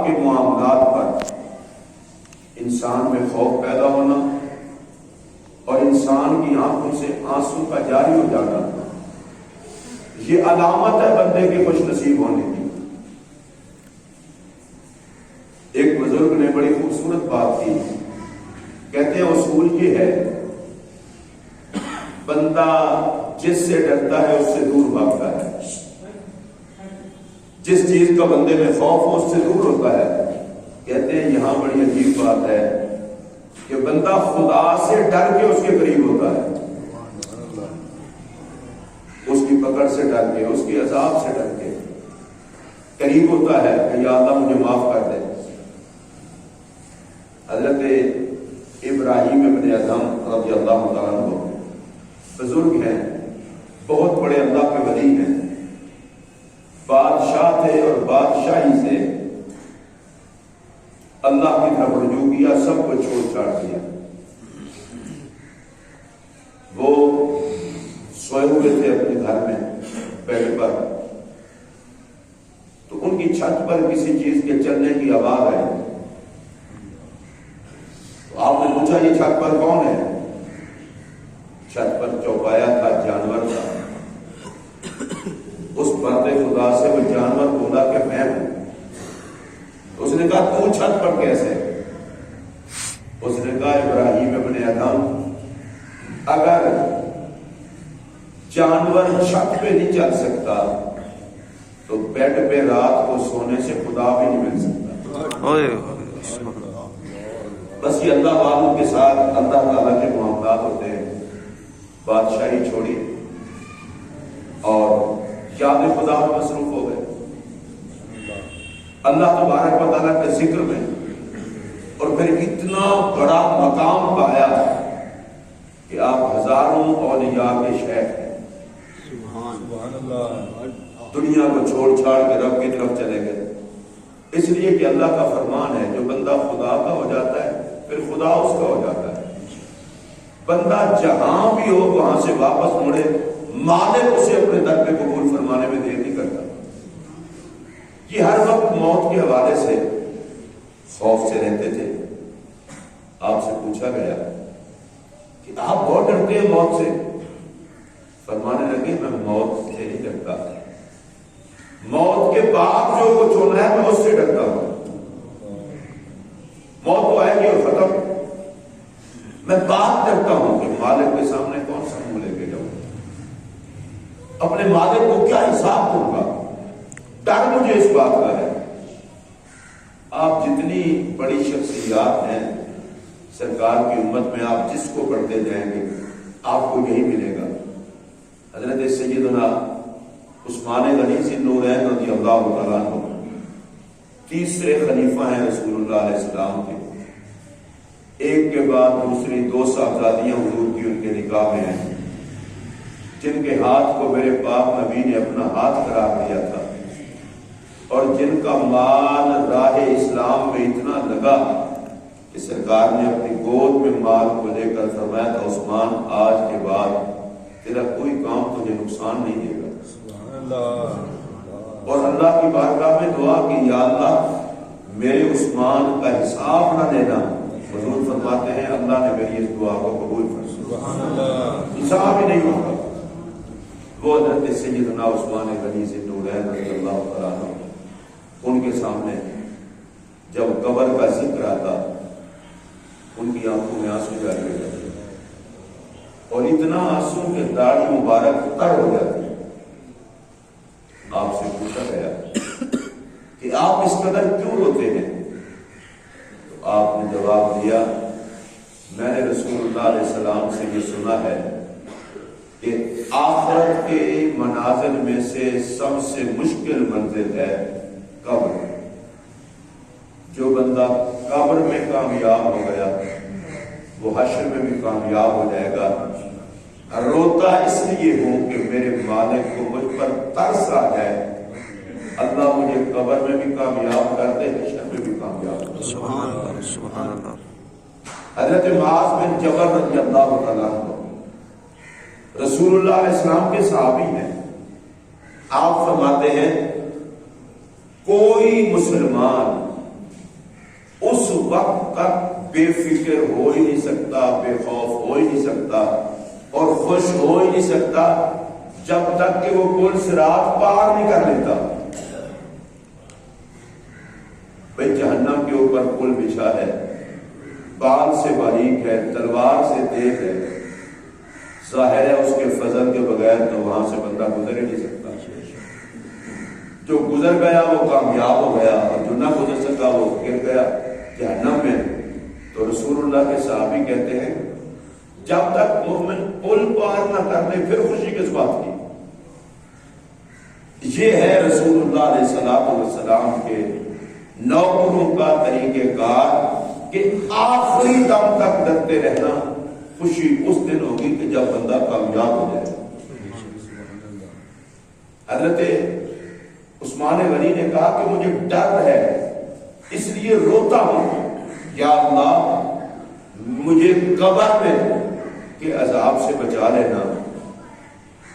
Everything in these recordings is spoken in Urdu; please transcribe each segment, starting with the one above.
کے معاملات پر انسان میں خوف پیدا ہونا اور انسان کی آنکھوں سے آنسو کا جاری ہو جانا، یہ علامت ہے بندے کے خوش نصیب ہونے کی۔ ایک بزرگ نے بڑی خوبصورت بات کی، کہتے ہیں اصول یہ ہے بندہ جس سے ڈرتا ہے اس سے دور بھاگتا ہے، جس چیز کا بندے میں خوف ہو اس سے دور ہوتا ہے۔ کہتے ہیں یہاں بڑی عجیب بات ہے کہ بندہ خدا سے ڈر کے اس کے قریب ہوتا ہے، اس کی پکڑ سے ڈر کے، اس کی عذاب سے ڈر کے قریب ہوتا ہے کہ یا اللہ مجھے معاف کر دے۔ حضرت ابراہیم ابن ادھم رضی اللہ تعالیٰ عنہ بزرگ ہیں، بہت بڑے اللہ کے ولی ہیں، بادشاہ تھے اور بادشاہی سے اللہ کی طرف رجوع کیا، سب کو چھوڑ چھاڑ دیا۔ وہ سوئے ہوئے تھے اپنے گھر میں بیڈ پر، تو ان کی چھت پر کسی چیز کے چلنے کی آواز آئی۔ تو آپ نے پوچھا یہ چھت پر کون ہے؟ چھت پر چوپایا تھا، جانور تھا۔ اس بندے خدا سے وہ جانور بولا کہ میں ہوں۔ اس نے کہا تو چھت پر کیسے؟ اس نے کہا ابراہیم ابن ادھم، اگر جانور چھت پہ نہیں چل سکتا تو بیڈ پہ رات کو سونے سے خدا بھی نہیں مل سکتا۔ بس یہ اللہ والوں کے ساتھ اللہ تعالیٰ کے معاملات ہوتے ہیں۔ بادشاہی چھوڑی اور یاد خدا میں مصروف ہو گئے، اللہ تبارک و تعالیٰ کے ذکر میں، اور پھر اتنا بڑا مقام پایا کہ آپ ہزاروں اولیاء کے شیخ ہیں۔ سبحان اللہ، دنیا کو چھوڑ چھاڑ کے رب کی طرف چلے گئے، اس لیے کہ اللہ کا فرمان ہے جو بندہ خدا کا ہو جاتا ہے پھر خدا اس کا ہو جاتا ہے۔ بندہ جہاں بھی ہو وہاں سے واپس مڑے، مالک اسے اپنے در پہ قبول فرمانے میں دیر نہیں کرتا۔ یہ ہر وقت موت کے حوالے سے خوف سے رہتے تھے۔ آپ سے پوچھا گیا کہ آپ بہت ڈرتے ہیں موت سے؟ فرمانے لگے میں موت سے نہیں ڈرتا، موت کے بعد جو کچھ ہونا ہے میں اس سے ڈرتا ہوں۔ موت تو آئے گی اور ختم، میں بات کرتا ہوں کہ مالک کے سامنے کون سا منہ لے کے جاؤں، اپنے مالک کو کیا حساب دوں گا، ڈر مجھے اس بات کا ہے۔ آپ جتنی بڑی شخصیات ہیں سرکار کی امت میں، آپ جس کو پڑھتے جائیں گے آپ کو یہی ملے گا۔ حضرت سیدنا عثمان غنی ذی النورین رضی اللہ تعالیٰ عنہ تیسرے خلیفہ ہیں رسول اللہ علیہ السلام کے، ایک کے بعد دوسری دو صاحبزادیاں حضور کی ان کے نکاح میں ہیں، جن کے ہاتھ کو میرے پاک نبی نے اپنا ہاتھ قرار دیا تھا، اور جن کا مال راہ اسلام میں اتنا لگا کہ سرکار نے اپنی گود میں مال کو لے کر فرمایا تھا عثمان آج کے بعد تیرا کوئی کام تجھے نقصان نہیں دے گا۔ اور اللہ کی بارگاہ میں دعا کی یا اللہ میرے عثمان کا حساب نہ لینا۔ حضور فرماتے ہیں اللہ نے میری اس دعا کو قبول فرمایا، حساب ہی نہیں ہوگا۔ وہ حضرت سیدنا عثمان غنی ذی النورین رضی اللہ تعالیٰ عنہ، ان کے سامنے جب قبر کا ذکر آتا ان کی آنکھوں میں آنسو جاری ہو جاتے اور اتنا آنسو کہ داڑھی مبارک تر ہو جاتی۔ آپ سے پوچھا گیا کہ آپ اس قدر کیوں روتے ہیں؟ تو آپ نے جواب دیا میں نے رسول اللہ علیہ السلام سے یہ سنا ہے کہ آخرت کے منازل میں سے سب سے مشکل منزل ہے قبر۔ جو بندہ قبر میں کامیاب ہو گیا وہ حشر میں بھی کامیاب ہو جائے گا۔ روتا اس لیے ہوں کہ میرے مالک کو مجھ پر ترس آ جائے، اللہ مجھے قبر میں بھی کامیاب کر دے، حشر میں بھی کامیاب کر دے۔ سبحان اللہ، سبحان اللہ۔ حضرت معاذ بن جبل رضی اللہ تعالیٰ عنہ رسول اللہ علیہ السلام کے صحابی ہیں۔ آپ فرماتے ہیں کوئی مسلمان وقت تک بے فکر ہو ہی نہیں سکتا، بے خوف ہو ہی نہیں سکتا اور خوش ہو ہی نہیں سکتا جب تک کہ وہ پل صراط پار نہیں کر لیتا۔ بھئی جہنم کے اوپر پل بچھا ہے، بال سے باریک ہے، تلوار سے تیز ہے، ظاہر ہے اس کے فضل کے بغیر تو وہاں سے بندہ گزر ہی نہیں سکتا۔ جو گزر گیا وہ کامیاب ہو گیا، اور جو نہ گزر سکا وہ گر گیا جہنم میں۔ تو رسول اللہ کے صحابی کہتے ہیں جب تک مومن پل پار نہ کر لے پھر خوشی کس بات کی؟ یہ ہے رسول اللہ علیہ الصلوۃ والسلام کے نوکروں کا طریقہ کار کہ آخری دم تک ڈرتے رہنا۔ خوشی اس دن ہوگی کہ جب بندہ کامیاب ہو جائے۔ حضرت عثمان غنی نے کہا کہ مجھے ڈر ہے اس لیے روتا ہوں، یا اللہ مجھے قبر میں کے عذاب سے بچا لینا،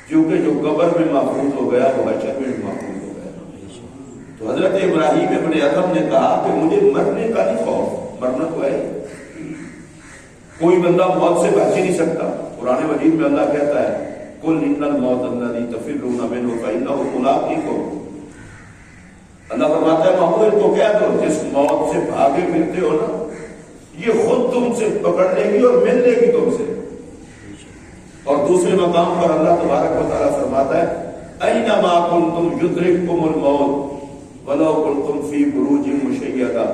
کیونکہ جو قبر میں محفوظ ہو گیا وہ حشر میں محفوظ ہو گیا۔ تو حضرت ابراہیم ابن ادم نے کہا کہ مجھے مرنے کا نہیں خوف، مرنا تو ہے، کوئی بندہ موت سے بچ ہی نہیں سکتا۔ قرآن مجید میں اللہ کہتا ہے قل ان الموت الذی تفرون منہ فانہ ملاقیکم۔ اللہ فرماتا ہے محمود کو کہہ دو جس موت سے بھاگے پھرتے ہو نا یہ خود تم سے پکڑ لے گی اور مل لے گی تم سے۔ اور دوسرے مقام پر اللہ تبارک و تعالیٰ فرماتا ہے اینما کنتم یدرککم الموت ولو کنتم فی بروج مشیدہ۔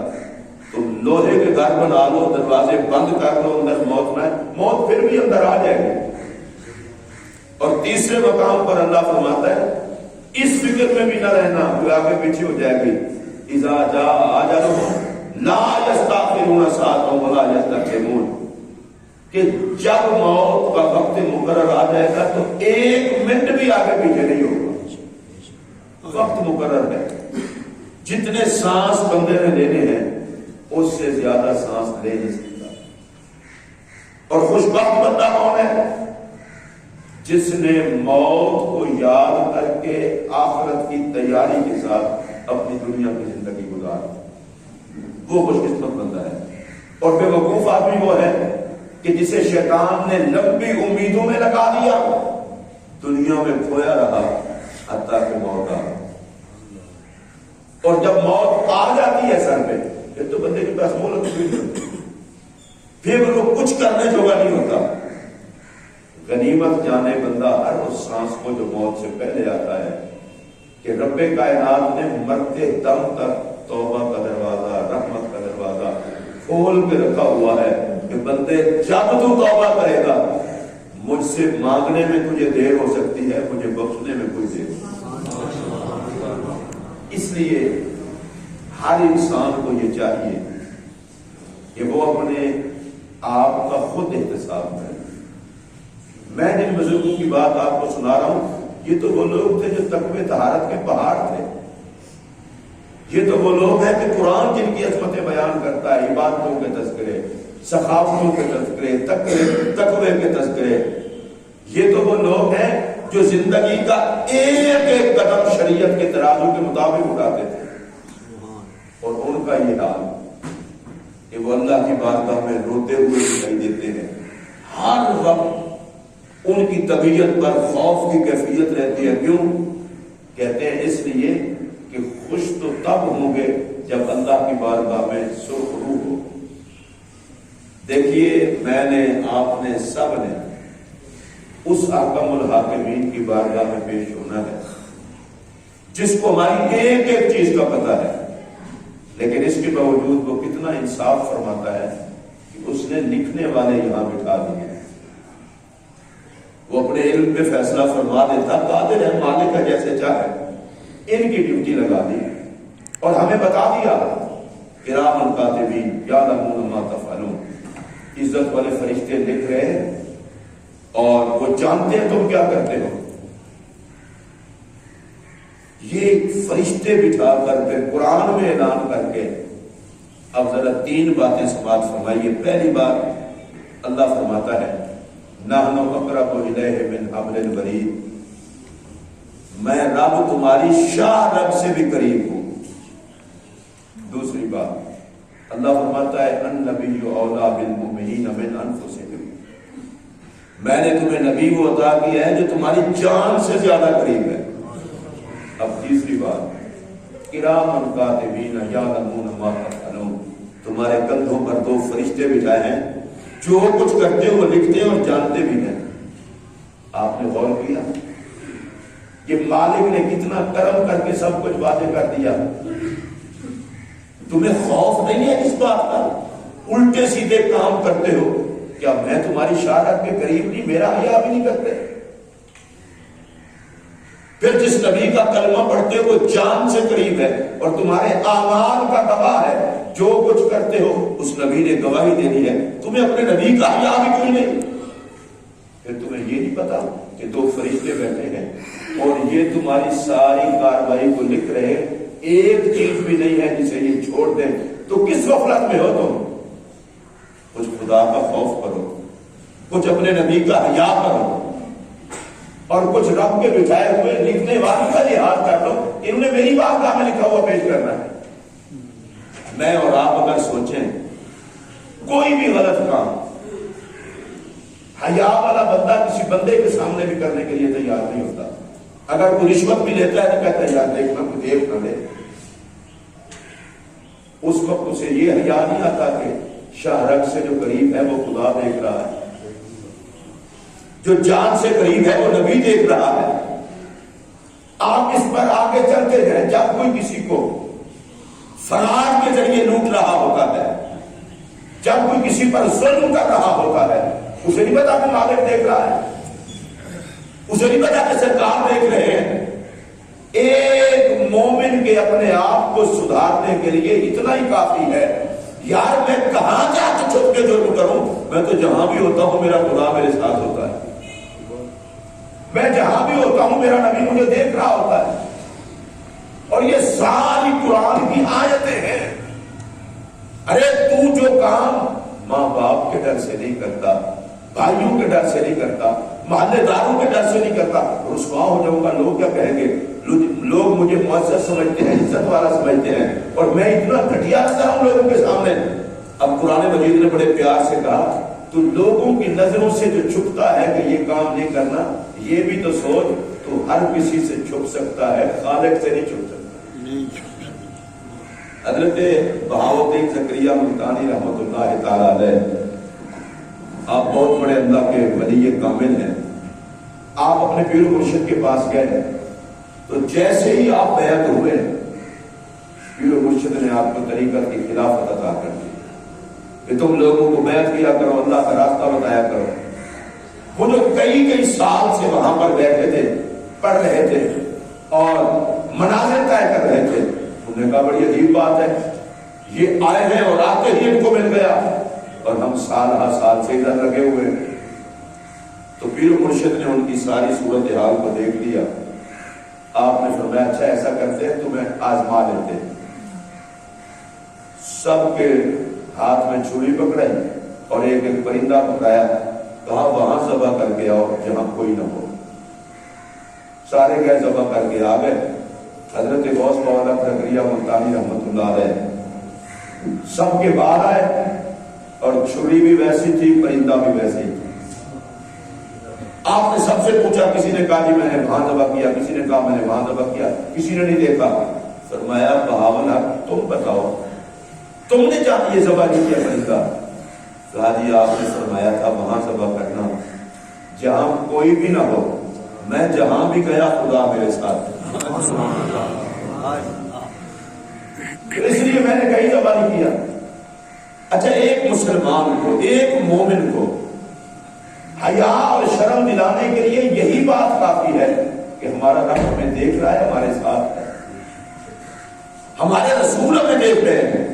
تم لوہے کے گھر بنا لو، دروازے بند کر لو، اندر موت نہ ہے، موت پھر بھی اندر آ جائے گی۔ اور تیسرے مقام پر اللہ فرماتا ہے اس فکر میں بھی نہ رہنا کہ آگے پیچھے ہو جائے گی، اذا جاء اجلهم لا یستأخرون ساعة ولا یستقدمون، کہ جب موت کا وقت مقرر آ جائے گا تو ایک منٹ بھی آگے پیچھے نہیں ہوگا، وقت مقرر ہے۔ جتنے سانس بندے نے لینے ہیں اس سے زیادہ سانس لے نہیں سکتا۔ اور خوش بخت بندہ کون ہے؟ جس نے موت کو یاد کر کے آخرت کی تیاری کے ساتھ اپنی دنیا کی زندگی گزار، وہ خوش قسمت بندہ ہے۔ اور بے وقوف آدمی وہ ہے کہ جسے شیطان نے لمبی امیدوں میں لگا دیا، دنیا میں کھویا رہا حتیٰ کہ موت آ۔ اور جب موت آ جاتی ہے سر پہ پھر تو بندے کے پاس مہلت بھی نہیں ہوتی، پھر وہ کچھ کرنے جوگا نہیں ہوتا۔ غنیمت جانے بندہ ہر اس سانس کو جو موت سے پہلے آتا ہے کہ رب کائنات نے مرتے دم تک توبہ کا دروازہ، رحمت کا دروازہ کھول کے رکھا ہوا ہے کہ بندے جب تو توبہ کرے گا مجھ سے مانگنے میں تجھے دیر ہو سکتی ہے، مجھے بخشنے میں کوئی دیر ہو۔ اس لیے ہر انسان کو یہ چاہیے کہ وہ اپنے آپ کا خود احتساب کرے۔ میں جن بزرگوں کی بات آپ کو سنا رہا ہوں یہ تو وہ لوگ تھے جو تقوی طہارت کے پہاڑ تھے، یہ تو وہ لوگ ہیں کہ قرآن جن کی عظمتیں بیان کرتا ہے، عبادتوں کے تذکرے، سخاوتوں کے تذکرے، تقوی کے تذکرے۔ یہ تو وہ لوگ ہیں جو زندگی کا ایک ایک قدم شریعت کے ترازو کے مطابق اٹھاتے تھے، اور ان کا یہ حال کہ وہ اللہ کی بارگاہ میں روتے ہوئے دکھائی دیتے ہیں۔ ہر وقت ان کی طبیعت پر خوف کی کیفیت رہتی ہے۔ کیوں؟ کہتے ہیں اس لیے کہ خوش تو تب ہوں گے جب اللہ کی بارگاہ میں سرخ روح ہو۔ دیکھیے میں نے، آپ نے، سب نے اس حاکم الحاکمین کی بارگاہ میں پیش ہونا ہے جس کو ہماری ایک ایک چیز کا پتہ ہے، لیکن اس کے باوجود وہ کتنا انصاف فرماتا ہے کہ اس نے لکھنے والے یہاں بٹھا دیے، وہ اپنے علم پہ فیصلہ فرما دیتا، قادر ہے، مالک ہے، جیسے چاہے۔ ان کی ڈیوٹی لگا دی اور ہمیں بتا دیا کرامن کاتبین یعلمون ما تفعلون، عزت والے فرشتے لکھ رہے ہیں اور وہ جانتے ہیں تم کیا کرتے ہو۔ یہ فرشتے بٹھا کر پھر قرآن میں اعلان کر کے اب ذرا 3 باتیں سماعت فرمائیے۔ پہلی بات اللہ فرماتا ہے نحن اقرب الیہ من حبل الورید، میں رب تمہاری شاہ رگ سے بھی قریب ہوں۔ دوسری بات اللہ فرماتا ہے النبی اولا بالمؤمنین من انفسہم، میں نے تمہیں نبی وہ عطا کیا ہے جو تمہاری جان سے زیادہ قریب ہے۔ اب تیسری بات، کرامن کاتبین یعلمون ما تفعلون، تمہارے کندھوں پر 2 فرشتے بٹھائے ہیں، جو کچھ کرتے ہو وہ لکھتے ہیں اور جانتے بھی ہیں۔ آپ نے غور کیا کہ مالک نے کتنا کرم کر کے سب کچھ وعدے کر دیا، تمہیں خوف نہیں ہے اس بات کا؟ الٹے سیدھے کام کرتے ہو، کیا میں تمہاری شہادت کے قریب نہیں، میرا حیا بھی نہیں کرتے؟ پھر جس نبی کا کلمہ پڑھتے ہو وہ جان سے قریب ہے اور تمہارے اعمال کا گواہ ہے، جو کچھ کرتے ہو اس نبی نے گواہی دینی ہے، تمہیں اپنے نبی کا حیا بھی کوئی نہیں؟ پھر تمہیں یہ نہیں پتا کہ 2 فرشتے بیٹھے ہیں اور یہ تمہاری ساری کاروائی کو لکھ رہے ہیں، ایک چیز بھی نہیں ہے جسے یہ چھوڑ دیں، تو کس غفلت میں ہو تم؟ کچھ خدا کا خوف کرو، کچھ اپنے نبی کا حیا کرو، اور کچھ رب کے بٹھائے ہوئے لکھنے والے کا لحاظ کر لو، انہوں نے میری بات کا میں لکھا ہوا پیش کرنا ہے۔ میں اور آپ اگر سوچیں کوئی بھی غلط کام حیا والا بندہ کسی بندے کے سامنے بھی کرنے کے لیے تیار نہیں ہوتا، اگر کوئی رشوت بھی لیتا ہے تو کہتا ہے یار دیکھنا کوئی دیکھ نہ لے، اس وقت اسے یہ حیا نہیں آتا کہ شاہ رگ سے جو قریب ہے وہ خدا دیکھ رہا ہے، جو جان سے قریب ہے وہ نبی دیکھ رہا ہے۔ آپ اس پر آگے چلتے ہیں، جب کوئی کسی کو فراڈ کے ذریعے لوٹ رہا ہوتا ہے، جب کوئی کسی پر ظلم کر رہا ہوتا ہے، اسے نہیں پتا کہ مالک دیکھ رہا ہے، اسے نہیں پتا کہ سرکار دیکھ رہے ہیں۔ ایک مومن کے اپنے آپ کو سدھارنے کے لیے اتنا ہی کافی ہے، یار میں کہاں جا کے چھپ کے جرم کروں، میں تو جہاں بھی ہوتا ہوں میرا خدا میرے ساتھ ہوتا ہے، میں جہاں بھی ہوتا ہوں میرا نبی مجھے دیکھ رہا ہوتا ہے۔ اور یہ ساری قرآن کی آیتیں ہیں۔ ارے تو جو کام ماں باپ کے ڈر سے نہیں کرتا، بھائیوں کے ڈر سے نہیں کرتا، محلے داروں کے ڈر سے نہیں کرتا، رسوا ہو جاؤں گا، لوگ کیا کہیں گے، لوگ مجھے معزز سمجھتے ہیں، عزت والا سمجھتے ہیں، اور میں اتنا گھٹیا نظر ہوں لوگوں کے سامنے۔ اب قرآن مجید نے بڑے پیار سے کہا تو لوگوں کی نظروں سے جو چھپتا ہے کہ یہ کام نہیں کرنا، یہ بھی تو سوچ، تو ہر کسی سے چھپ سکتا ہے، خالق سے نہیں چھپ سکتا۔ حضرت بہاؤالدین زکریا ملتانی رحمۃ اللہ تعالی علیہ، آپ بہت بڑے اللہ کے ولی کامل ہیں، آپ اپنے پیر و مرشد کے پاس گئے تو جیسے ہی آپ بیعت ہوئے، پیر و مرشد نے آپ کو طریقت کی خلافت عطا کر دی کہ تم لوگوں کو بیعت کیا کرو، اللہ کا راستہ بتایا کرو۔ وہ جو کئی سال سے وہاں پر بیٹھے تھے، پڑھ رہے تھے اور مناظر طے کر رہے تھے، انہوں نے کہا بڑی عجیب بات ہے، یہ آئے ہیں اور آتے ہی ان کو مل گیا اور ہم سال ہر سال سے ادھر لگے ہوئے۔ تو پیر و مرشد نے ان کی ساری صورتحال کو دیکھ لیا، آپ نے فرمایا اچھا ایسا کرتے ہیں تمہیں آزما لیتے ہیں۔ سب کے ہاتھ میں چھری پکڑائی اور ایک پرندہ پکڑایا، کہا وہاں ذبح کر کے آؤ جہاں کوئی نہ ہو۔ سارے گئے ذبح کر کے آ گئے۔ حضرت غوث مولانا زکریا ملتانی رحمۃ اللہ علیہ سب کے باہر آئے اور چھری بھی ویسی تھی، پرندہ بھی ویسے ہی تھا۔ آپ نے سب سے پوچھا، کسی نے کہا جی میں نے وہاں ذبح کیا، کسی نے کہا میں نے وہاں ذبح کیا، کسی نے نہیں دیکھا۔ فرمایا بہاول حق تم بتاؤ، تم نے یہ ذبح نہیں کیا پرندہ؟ کہا جی آپ نے فرمایا تھا وہاں ذبح کرنا جہاں کوئی بھی نہ ہو، میں جہاں بھی گیا خدا میرے ساتھ، اس لیے میں نے کہیں ذبح نہیں کیا۔ اچھا ایک مسلمان کو، ایک مومن کو حیا اور شرم دلانے کے لیے یہی بات کافی ہے کہ ہمارا رب ہمیں دیکھ رہا ہے، ہمارے ساتھ ہے، ہمارے رسول ہمیں دیکھ رہے ہیں۔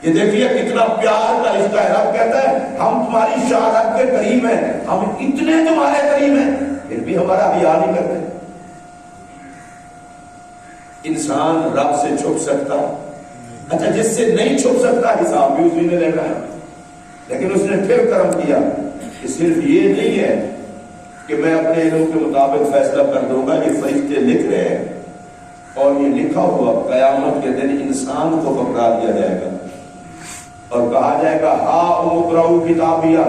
یہ دیکھیے کتنا پیار کا رشتہ ہے۔ رب کہتا ہے ہم تمہاری شہادت کے قریب ہیں، ہم اتنے تمہارے قریب ہیں، پھر بھی ہمارا حیا نہیں کرتے۔ انسان رب سے چھپ سکتا، اچھا جس سے نہیں چھپ سکتا حساب بھی اسی نے لینا ہے، لیکن اس نے پھر کرم کیا کہ صرف یہ نہیں ہے کہ میں اپنے علم کے مطابق فیصلہ کر دوں گا، یہ فرشتے لکھ رہے ہیں اور یہ لکھا ہوا قیامت کے دن انسان کو پکڑا دیا جائے گا۔ اور کہا جائے گا ہاں اقرؤ کتابیہ،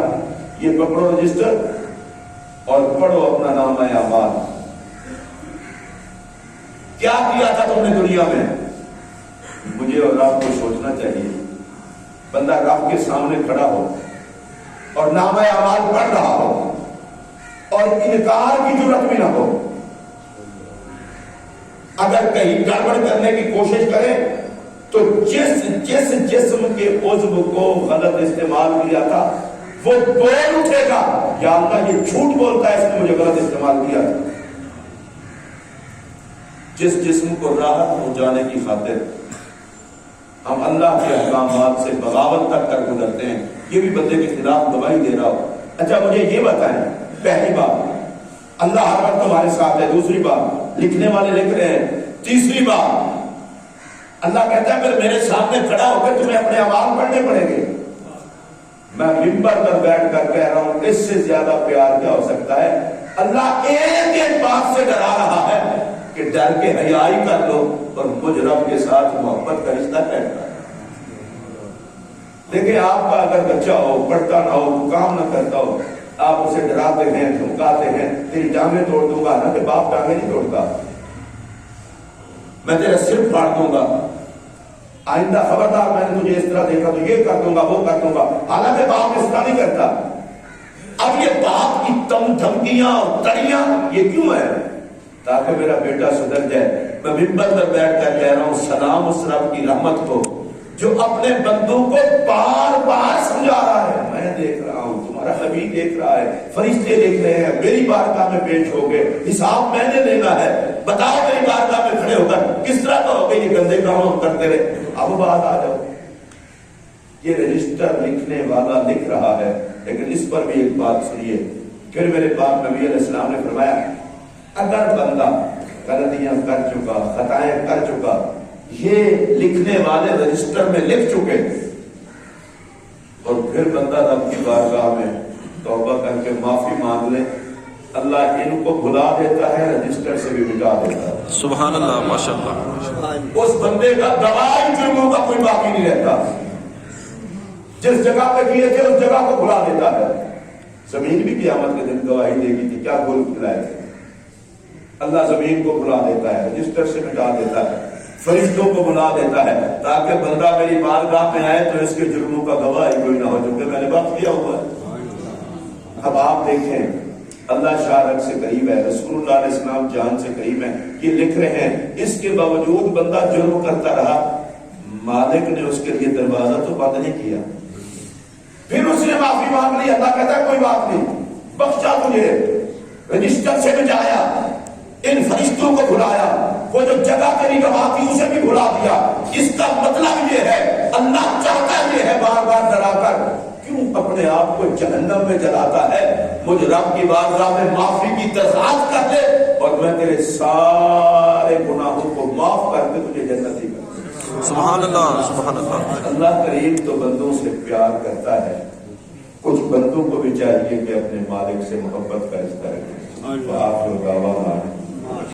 یہ پکڑو رجسٹر اور پڑھو اپنا نام اعمال، کیا کیا تھا تم نے دنیا میں۔ مجھے اور آپ کو سوچنا چاہیے، بندہ رب کے سامنے کھڑا ہو اور نام اعمال پڑھ رہا ہو اور انکار کی ضرورت بھی نہ ہو، اگر کہیں گڑبڑ کرنے کی کوشش کرے تو جس جسم کے عضو کو غلط استعمال کیا تھا وہ بول اٹھے گا یا اللہ یہ جھوٹ بولتا ہے، اس نے مجھے غلط استعمال کیا تھا۔ جس جسم کو راحت پہنچانے کی خاطر ہم اللہ کے احکامات سے بغاوت تک کر گزرتے ہیں، یہ بھی بندے کے خلاف گواہی دے رہا ہو۔ اچھا مجھے یہ بتائیں، پہلی بات اللہ ہر وقت تمہارے ساتھ ہے، دوسری بات لکھنے والے لکھ رہے ہیں، تیسری بات اللہ کہتا ہے پھر میرے سامنے کھڑا ہو کر تمہیں اپنے اعمال پڑھنے پڑیں گے۔ میں ممبر پر بیٹھ کر کہہ رہا ہوں اس سے زیادہ پیار کیا ہو سکتا ہے۔ اللہ ایک ایک بات سے ڈرا رہا ہے کہ ڈر کے حیائی کر لو اور مجھ رب کے ساتھ محبت کا رشتہ کہتا ہے۔ دیکھیں آپ کا اگر بچہ ہو، پڑھتا نہ ہو، کام نہ کرتا ہو، آپ اسے ڈراتے ہیں، دھمکاتے ہیں، تیری ٹانگیں توڑ دوں گا، نہ کہ باپ ٹانگیں نہیں توڑتا، میں تیرا سر پھاڑ دوں گا، آئندہ خبردار میں نے تجھے اس طرح دیکھا تو یہ کر دوں گا، وہ کر دوں گا، حالانکہ باپ اس طرح نہیں کرتا۔ اب یہ باپ کی دھمکیاں اور تڑیاں یہ کیوں ہے؟ تاکہ میرا بیٹا سدھر جائے۔ میں ممبر پر بیٹھ کر کہہ رہا ہوں سلام اس رب کی رحمت کو جو اپنے بندوں کو بار بار سمجھا رہا ہے۔ میں دیکھ رہا ہوں، تمہارا حبیب دیکھ رہا ہے، فرشتے دیکھ رہے ہیں، میری بارگاہ میں پیش ہو گئے، حساب میں نے لینا ہے، بتاؤ میری بارگاہ میں کھڑے ہو کر کس طرح کا ہو گئے یہ گندے کام ہم کرتے رہے۔ اب بات آ جاؤ، یہ رجسٹر لکھنے والا لکھ رہا ہے، لیکن اس پر بھی ایک بات سنیے۔ پھر میرے پاک نبی علیہ السلام نے فرمایا اگر بندہ غلطیاں کر چکا، خطائیں کر چکا، یہ لکھنے والے رجسٹر میں لکھ چکے اور پھر بندہ رب کی بارگاہ میں توبہ کر کے معافی مانگ لے، اللہ ان کو بھلا دیتا ہے، رجسٹر سے بھی مٹا دیتا ہے۔ سبحان اللہ، ماشاءاللہ۔ اس بندے کا گواہی جرموں کا کوئی باقی نہیں رہتا، جس جگہ پہ کیے تھے اس جگہ کو بھلا دیتا ہے۔ زمین بھی قیامت کے دن گواہی دے گی کہ کیا گول کھلائے تھے، اللہ زمین کو بھلا دیتا ہے، رجسٹر سے مٹا دیتا ہے، فرشتوں کو بلا دیتا ہے تاکہ بندہ میری بارگاہ میں آئے تو اس کے جرموں کا گواہ ہی کوئی نہ ہو، جو کہ میں نے وقت کیا ہوا ہے۔ اب آپ دیکھیں اللہ شارک سے قریب ہے، رسول اللہ علیہ السلام جان سے قریب ہے، یہ لکھ رہے ہیں، اس کے باوجود بندہ جرم کرتا رہا، مالک نے اس کے لیے دروازہ تو بند نہیں کیا، پھر اس نے معافی مانگ لی، اللہ کہتا ہے کوئی بات نہیں، بخشا تجھے، رجسٹر سے بچایا، ان فرشتوں کو بھلایا، وہ جو جگہ تیری گواہ تھی اسے بھی بھلا دیا۔ اس کا مطلب یہ ہے اللہ چاہتا یہ ہے بار بار ڈرا کر کیوں اپنے آپ کو جہنم میں جلاتا ہے، مجھ رب کی بارگاہ میں معافی کی درخواست کر دے اور میں تیرے سارے گناہوں کو معاف کر کے تجھے جنتی کر دوں۔ سبحان اللہ، سبحان اللہ۔ اللہ کریم تو بندوں سے پیار کرتا ہے، کچھ بندوں کو بھی چاہیے کہ اپنے مالک سے محبت کا رشتہ رکھیں۔ آپ جو دعویٰ